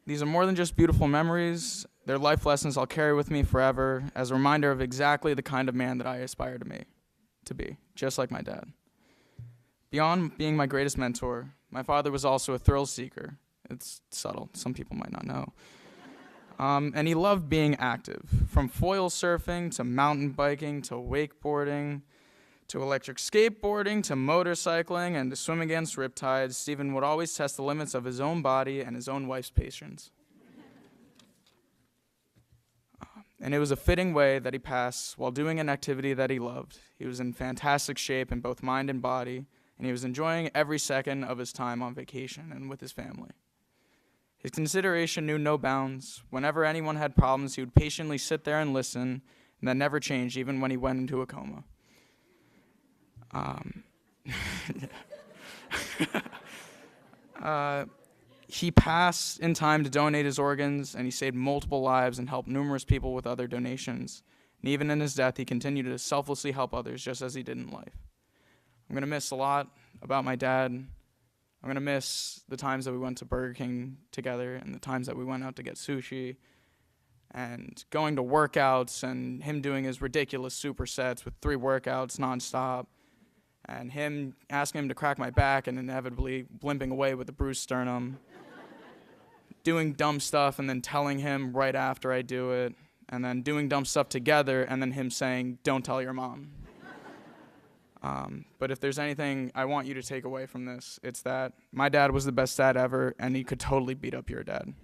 [SPEAKER 9] These are more than just beautiful memories. They're life lessons I'll carry with me forever as a reminder of exactly the kind of man that I aspire to be, just like my dad. Beyond being my greatest mentor, my father was also a thrill seeker. It's subtle. Some people might not know. And he loved being active, from foil surfing to mountain biking to wakeboarding to electric skateboarding to motorcycling and to swim against riptides. Stephen would always test the limits of his own body and his own wife's patience. And it was a fitting way that he passed while doing an activity that he loved. He was in fantastic shape in both mind and body, and he was enjoying every second of his time on vacation and with his family. His consideration knew no bounds. Whenever anyone had problems, he would patiently sit there and listen, and that never changed, even when he went into a coma. He passed in time to donate his organs, and he saved multiple lives and helped numerous people with other donations. And even in his death, he continued to selflessly help others, just as he did in life. I'm going to miss a lot about my dad. I'm going to miss the times that we went to Burger King together and the times that we went out to get sushi and going to workouts and him doing his ridiculous supersets with 3 workouts nonstop and him asking him to crack my back and inevitably limping away with a bruised sternum, doing dumb stuff and then telling him right after I do it, and then doing dumb stuff together and then him saying, "Don't tell your mom." But if there's anything I want you to take away from this, it's that my dad was the best dad ever, and he could totally beat up your dad.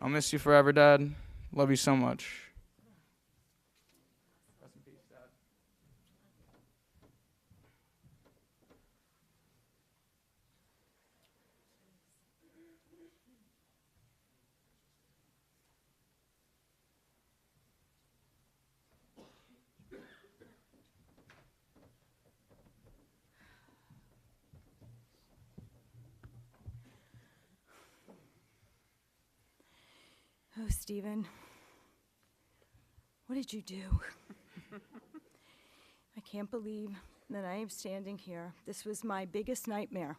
[SPEAKER 9] I'll miss you forever, Dad. Love you so much. Rest in peace, Dad.
[SPEAKER 2] Oh, Stephen, what did you do? I can't believe that I am standing here. This was my biggest nightmare.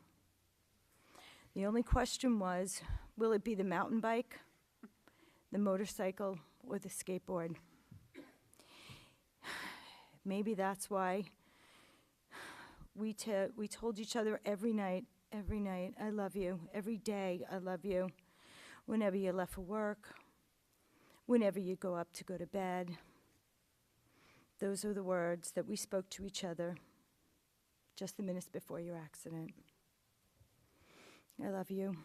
[SPEAKER 2] The only question was, will it be the mountain bike, the motorcycle, or the skateboard? Maybe that's why we told each other every night, I love you. Every day, I love you. Whenever you left for work, whenever you go up to go to bed. Those are the words that we spoke to each other just the minutes before your accident. I love you,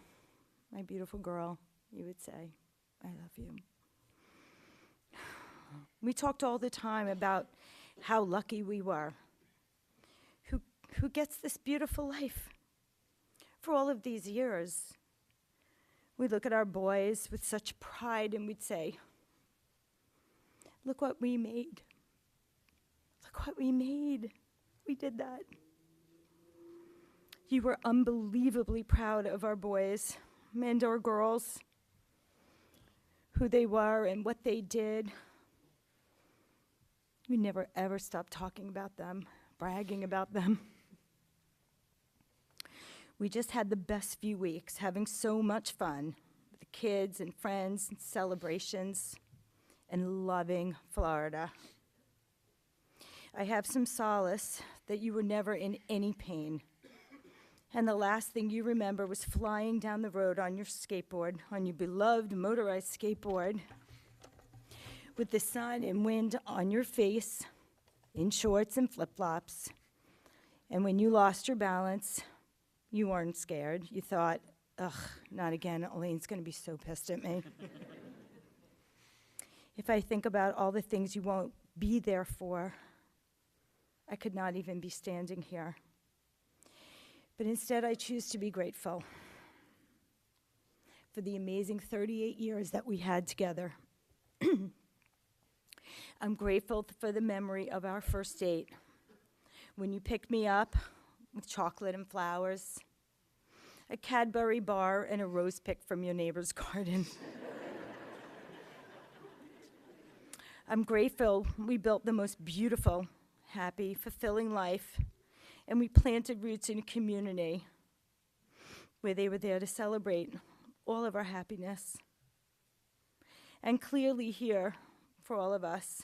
[SPEAKER 2] my beautiful girl, you would say. I love you. We talked all the time about how lucky we were. Who gets this beautiful life for all of these years? We look at our boys with such pride and we'd say, look what we made. Look what we made. We did that. You were unbelievably proud of our boys and our girls, who they were and what they did. We never ever stopped talking about them, bragging about them. We just had the best few weeks, having so much fun with the kids and friends and celebrations and loving Florida. I have some solace that you were never in any pain. And the last thing you remember was flying down the road on your skateboard, on your beloved motorized skateboard, with the sun and wind on your face, in shorts and flip-flops. And when you lost your balance, you weren't scared. You thought, ugh, not again. Elaine's going to be so pissed at me. If I think about all the things you won't be there for, I could not even be standing here. But instead, I choose to be grateful for the amazing 38 years that we had together. I'm grateful for the memory of our first date, when you picked me up with chocolate and flowers, a Cadbury bar, and a rose pick from your neighbor's garden. I'm grateful we built the most beautiful, happy, fulfilling life, and we planted roots in a community where they were there to celebrate all of our happiness. And clearly here for all of us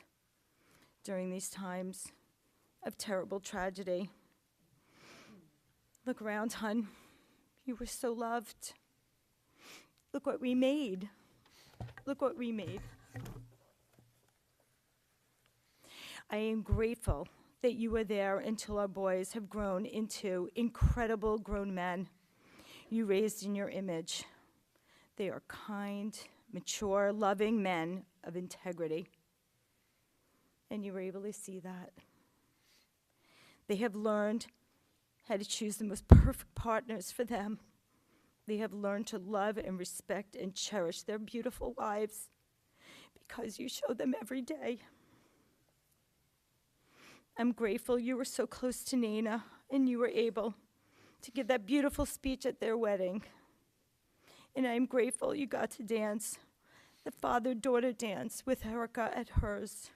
[SPEAKER 2] during these times of terrible tragedy. Look around, hon. You were so loved. Look what we made. Look what we made. I am grateful that you were there until our boys have grown into incredible grown men you raised in your image. They are kind, mature, loving men of integrity. And you were able to see that. They have learned how to choose the most perfect partners for them. They have learned to love and respect and cherish their beautiful lives because you show them every day. I'm grateful you were so close to Nina and you were able to give that beautiful speech at their wedding. And I'm grateful you got to dance the father-daughter dance with Erica at hers.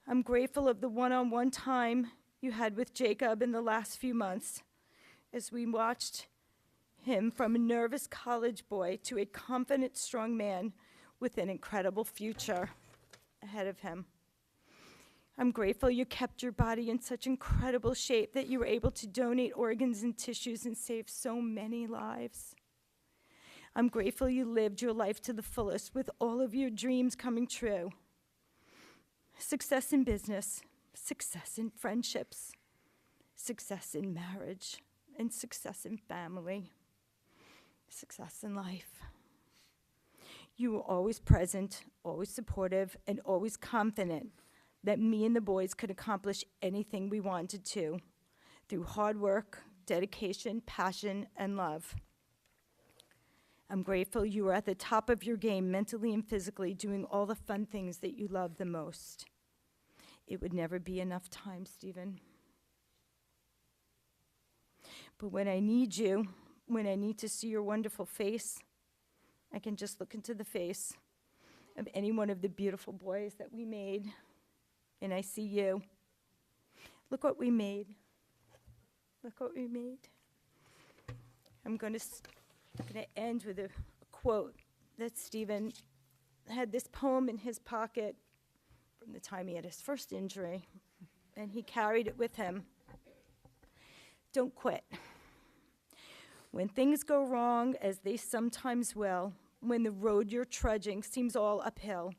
[SPEAKER 2] I'm grateful of the one-on-one time you had with Jacob in the last few months as we watched him from a nervous college boy to a confident, strong man with an incredible future ahead of him. I'm grateful you kept your body in such incredible shape that you were able to donate organs and tissues and save so many lives. I'm grateful you lived your life to the fullest with all of your dreams coming true. Success in business, success in friendships, success in marriage, and success in family, success in life. You were always present, always supportive, and always confident that me and the boys could accomplish anything we wanted to through hard work, dedication, passion, and love. I'm grateful you were at the top of your game mentally and physically, doing all the fun things that you love the most. It would never be enough time, Stephen. But when I need you, when I need to see your wonderful face, I can just look into the face of any one of the beautiful boys that we made, and I see you. Look what we made. Look what we made. I'm going to end with a quote that Stephen had this poem in his pocket from the time he had his first injury, and he carried it with him. Don't quit. When things go wrong, as they sometimes will, when the road you're trudging seems all uphill,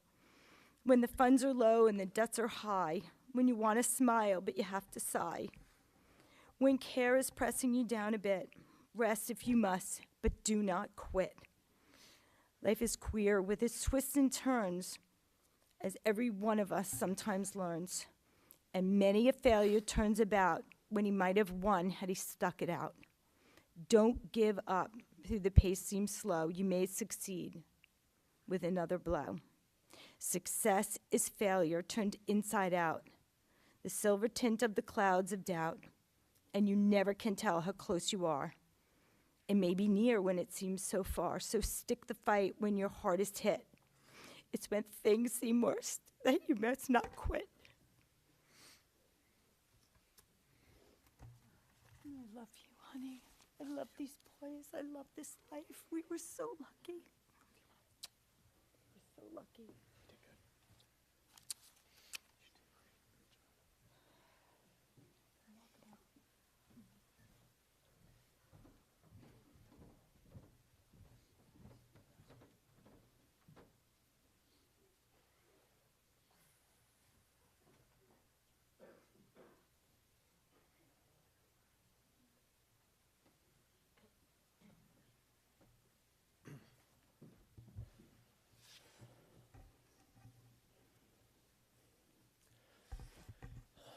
[SPEAKER 2] when the funds are low and the debts are high, when you want to smile but you have to sigh, when care is pressing you down a bit, rest if you must, but do not quit. Life is queer with its twists and turns, as every one of us sometimes learns, and many a failure turns about when he might have won had he stuck it out. Don't give up. Through the pace seems slow, you may succeed with another blow. Success is failure turned inside out, the silver tint of the clouds of doubt, and you never can tell how close you are. It may be near when it seems so far, so stick the fight when your heart is hit. It's when things seem worse that you must not quit. I love you, honey. I love these boys. I love this life. We were so lucky. We're so lucky.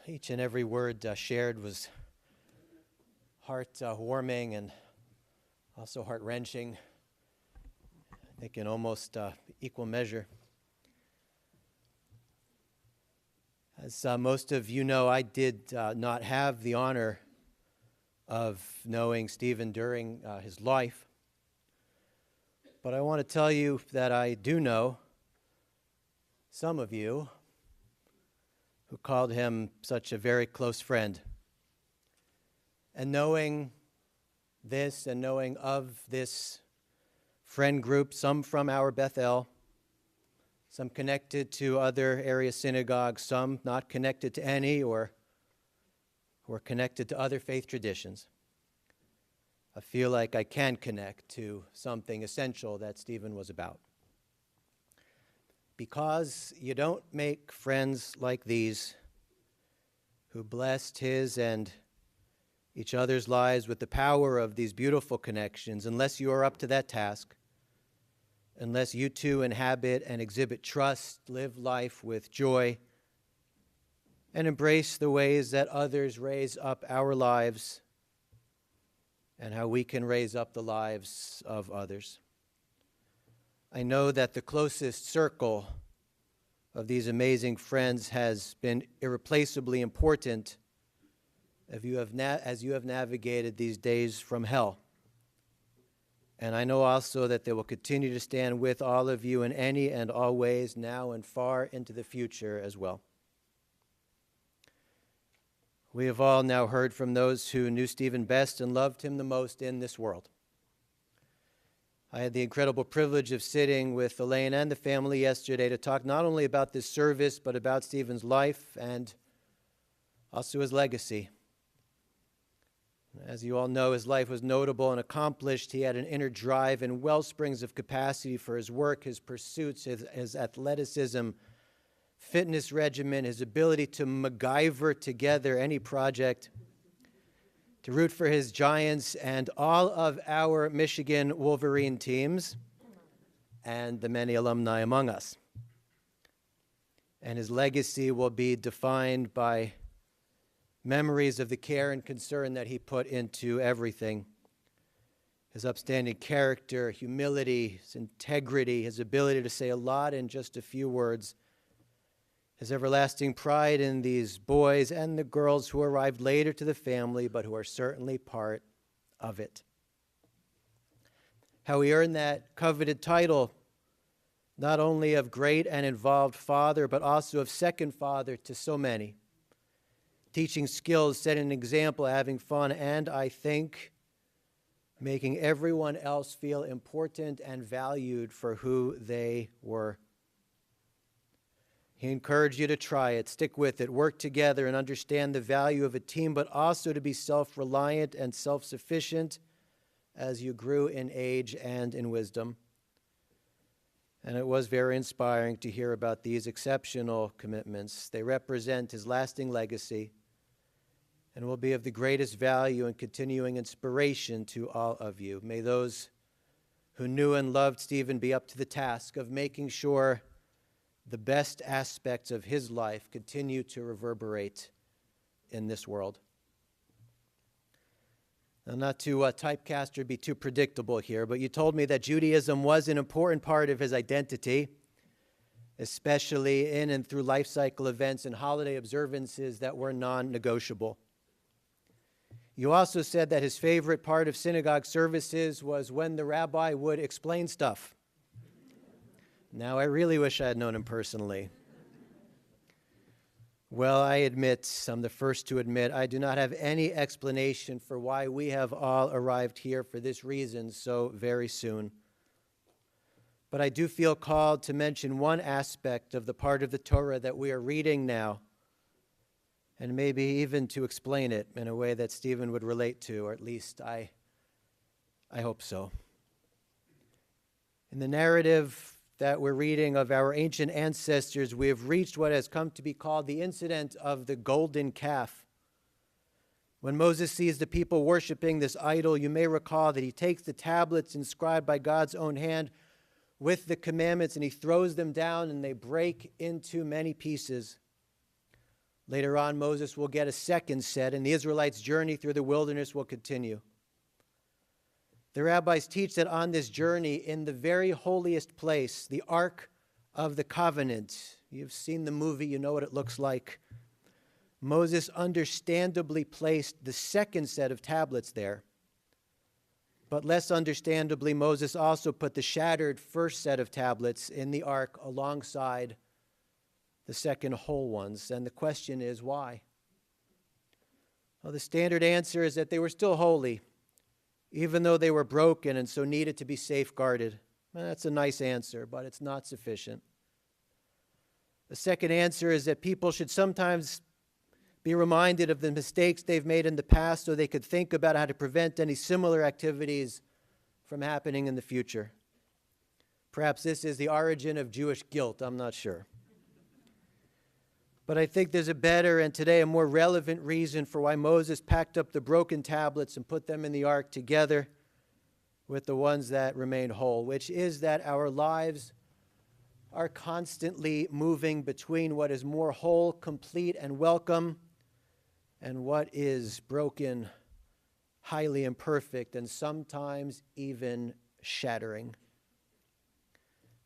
[SPEAKER 1] Each and every word shared was heart-warming and also heart-wrenching, I think in almost equal measure. As most of you know, I did not have the honor of knowing Stephen during his life, but I want to tell you that I do know some of you who called him such a very close friend. And knowing this and knowing of this friend group, some from our Bethel, some connected to other area synagogues, some not connected to any or who are connected to other faith traditions, I feel like I can connect to something essential that Stephen was about. Because you don't make friends like these who blessed his and each other's lives with the power of these beautiful connections unless you are up to that task, unless you too inhabit and exhibit trust, live life with joy, and embrace the ways that others raise up our lives and how we can raise up the lives of others. I know that the closest circle of these amazing friends has been irreplaceably important as you have navigated these days from hell. And I know also that they will continue to stand with all of you in any and all ways, now and far into the future as well. We have all now heard from those who knew Stephen best and loved him the most in this world. I had the incredible privilege of sitting with Elaine and the family yesterday to talk not only about this service, but about Stephen's life and also his legacy. As you all know, his life was notable and accomplished. He had an inner drive and well springs of capacity for his work, his pursuits, his athleticism, fitness regimen, his ability to MacGyver together any project, to root for his Giants and all of our Michigan Wolverine teams, and the many alumni among us. And his legacy will be defined by memories of the care and concern that he put into everything. His upstanding character, humility, his integrity, his ability to say a lot in just a few words, his everlasting pride in these boys and the girls who arrived later to the family, but who are certainly part of it. How he earned that coveted title, not only of great and involved father, but also of second father to so many. Teaching skills, setting an example, having fun, and I think making everyone else feel important and valued for who they were. He encouraged you to try it, stick with it, work together, and understand the value of a team, but also to be self-reliant and self-sufficient as you grew in age and in wisdom. And it was very inspiring to hear about these exceptional commitments. They represent his lasting legacy and will be of the greatest value and continuing inspiration to all of you. May those who knew and loved Stephen be up to the task of making sure the best aspects of his life continue to reverberate in this world. Now, not to typecast or be too predictable here, but you told me that Judaism was an important part of his identity, especially in and through life cycle events and holiday observances that were non-negotiable. You also said that his favorite part of synagogue services was when the rabbi would explain stuff. Now, I really wish I had known him personally. Well, I admit, I'm the first to admit, I do not have any explanation for why we have all arrived here for this reason so very soon. But I do feel called to mention one aspect of the part of the Torah that we are reading now, and maybe even to explain it in a way that Stephen would relate to, or at least I hope so. In the narrative that we're reading of our ancient ancestors, we have reached what has come to be called the incident of the golden calf. When Moses sees the people worshiping this idol, you may recall that he takes the tablets inscribed by God's own hand with the commandments and he throws them down and they break into many pieces, Later on, Moses will get a second set, and the Israelites' journey through the wilderness will continue. The rabbis teach that on this journey, in the very holiest place, the Ark of the Covenant, you've seen the movie, you know what it looks like. Moses understandably placed the second set of tablets there. But less understandably, Moses also put the shattered first set of tablets in the ark alongside the second whole ones. And the question is, why? Well, the standard answer is that they were still holy, even though they were broken and so needed to be safeguarded. Well, that's a nice answer, but it's not sufficient. The second answer is that people should sometimes be reminded of the mistakes they've made in the past so they could think about how to prevent any similar activities from happening in the future. Perhaps this is the origin of Jewish guilt, I'm not sure. But I think there's a better and today a more relevant reason for why Moses packed up the broken tablets and put them in the ark together with the ones that remain whole, which is that our lives are constantly moving between what is more whole, complete, and welcome, and what is broken, highly imperfect, and sometimes even shattering.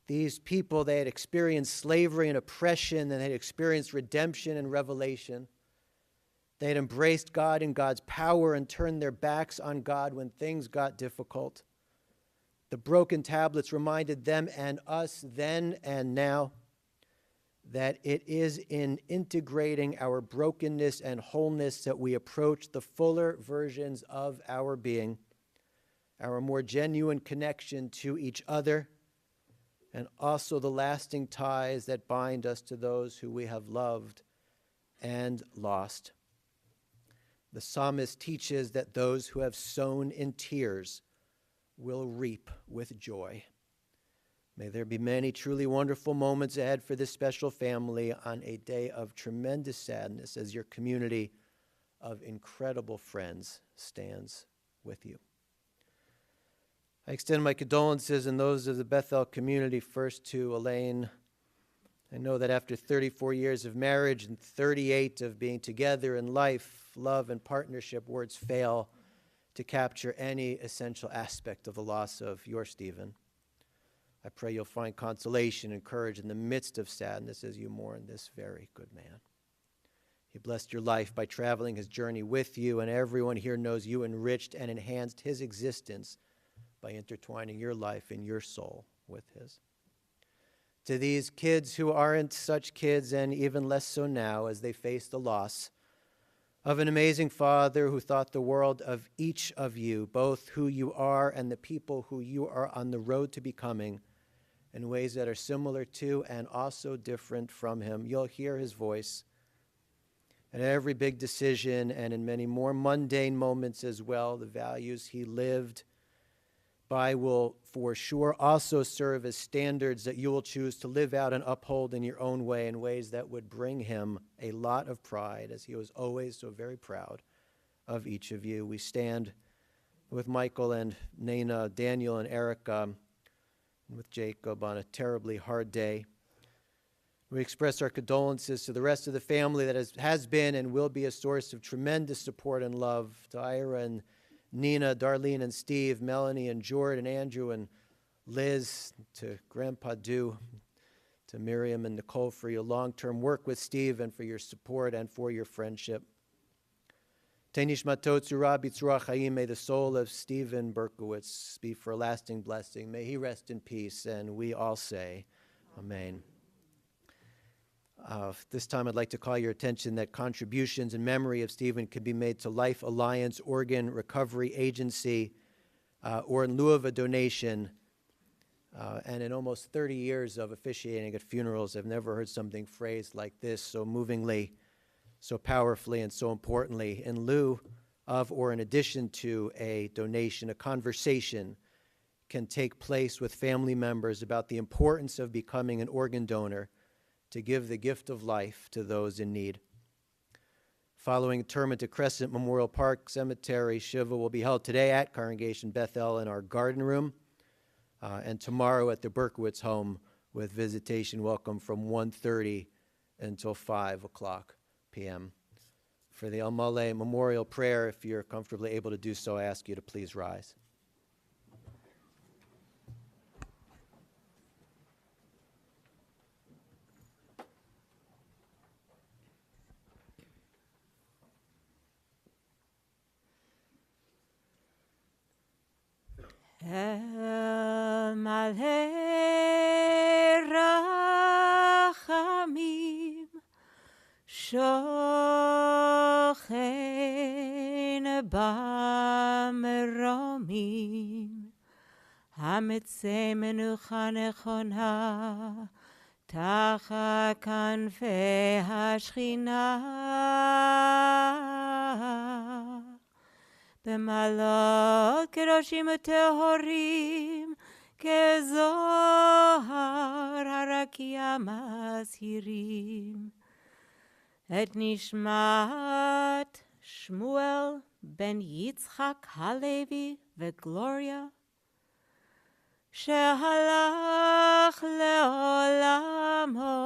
[SPEAKER 1] These people, they had experienced slavery and oppression, and they had experienced redemption and revelation. They had embraced God and God's power and turned their backs on God when things got difficult. The broken tablets reminded them and us then and now that it is in integrating our brokenness and wholeness that we approach the fuller versions of our being, our more genuine connection to each other, and also the lasting ties that bind us to those who we have loved and lost. The psalmist teaches that those who have sown in tears will reap with joy. May there be many truly wonderful moments ahead for this special family on a day of tremendous sadness as your community of incredible friends stands with you. I extend my condolences and those of the Bethel community first to Elaine. I know that after 34 years of marriage and 38 of being together in life, love, and partnership, words fail to capture any essential aspect of the loss of your Stephen. I pray you'll find consolation and courage in the midst of sadness as you mourn this very good man. He blessed your life by traveling his journey with you, and everyone here knows you enriched and enhanced his existence by intertwining your life and your soul with his. To these kids who aren't such kids, and even less so now as they face the loss of an amazing father who thought the world of each of you, both who you are and the people who you are on the road to becoming, in ways that are similar to and also different from him. You'll hear his voice in every big decision and in many more mundane moments as well. The values he lived by will for sure also serve as standards that you will choose to live out and uphold in your own way, in ways that would bring him a lot of pride, as he was always so very proud of each of you. We stand with Michael and Nana, Daniel and Erica, and with Jacob on a terribly hard day. We express our condolences to the rest of the family that has been and will be a source of tremendous support and love, to Ira and Nina, Darlene and Steve, Melanie and Jordan, Andrew and Liz, to Grandpa Dew, to Miriam and Nicole for your long-term work with Steve and for your support and for your friendship. Tenishmatot Zurah B'tzruach Hayim, may the soul of Stephen Berkowitz be for a lasting blessing. May he rest in peace, and we all say, Amen. This time I'd like to call your attention that contributions in memory of Stephen can be made to Life Alliance Organ Recovery Agency, or in lieu of a donation. And in almost 30 years of officiating at funerals, I've never heard something phrased like this so movingly, so powerfully, and so importantly. In lieu of or in addition to a donation, a conversation can take place with family members about the importance of becoming an organ donor to give the gift of life to those in need. Following interment at Crescent Memorial Park Cemetery, Shiva will be held today at Congregation Bethel in our garden room, and tomorrow at the Berkowitz home with visitation welcome from 1:30 until 5 o'clock p.m. For the El Male Memorial Prayer, if you're comfortably able to do so, I ask you to please rise.
[SPEAKER 2] El Male Rachamim Shochen Bamromim Hamitzei Menucha Nechona Tachat Kanfei Hashchina במעלות קדושים וטהורים כזוהר הרקיע מזהירים את נשמת שמואל בן יצחק הלוי וגלוריה שהלך לעולמו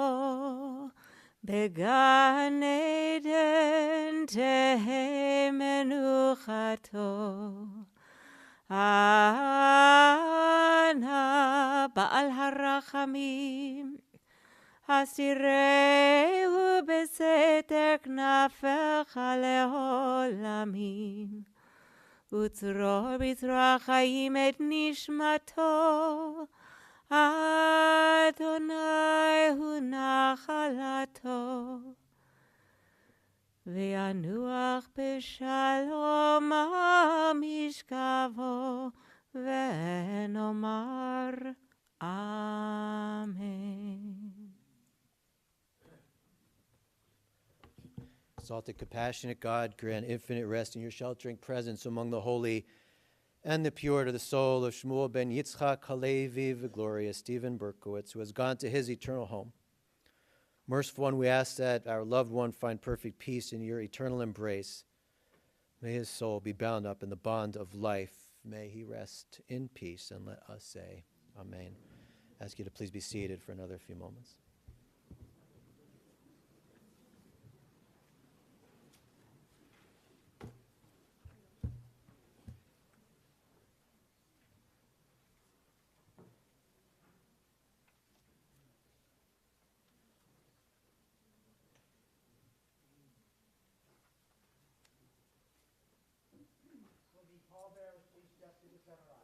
[SPEAKER 2] בגן עדן תהא מנוחתו. אנא בעל הרחמים, הסירהו בסתר כנפיך לעולמים, וצרור בצרור החיים את נשמתו. אדוני הוא נחלתו, וינוח בשלום משכבו, ונאמר אמן.
[SPEAKER 1] Exalted, compassionate God, grant infinite rest in your sheltering presence among the holy and the pure to the soul of Shmuel ben Yitzchak Halevi, the glorious Stephen Berkowitz, who has gone to his eternal home. Merciful One, we ask that our loved one find perfect peace in your eternal embrace. May his soul be bound up in the bond of life. May he rest in peace, and let us say amen. I ask you to please be seated for another few moments. Pallbearers, please step to the center aisle.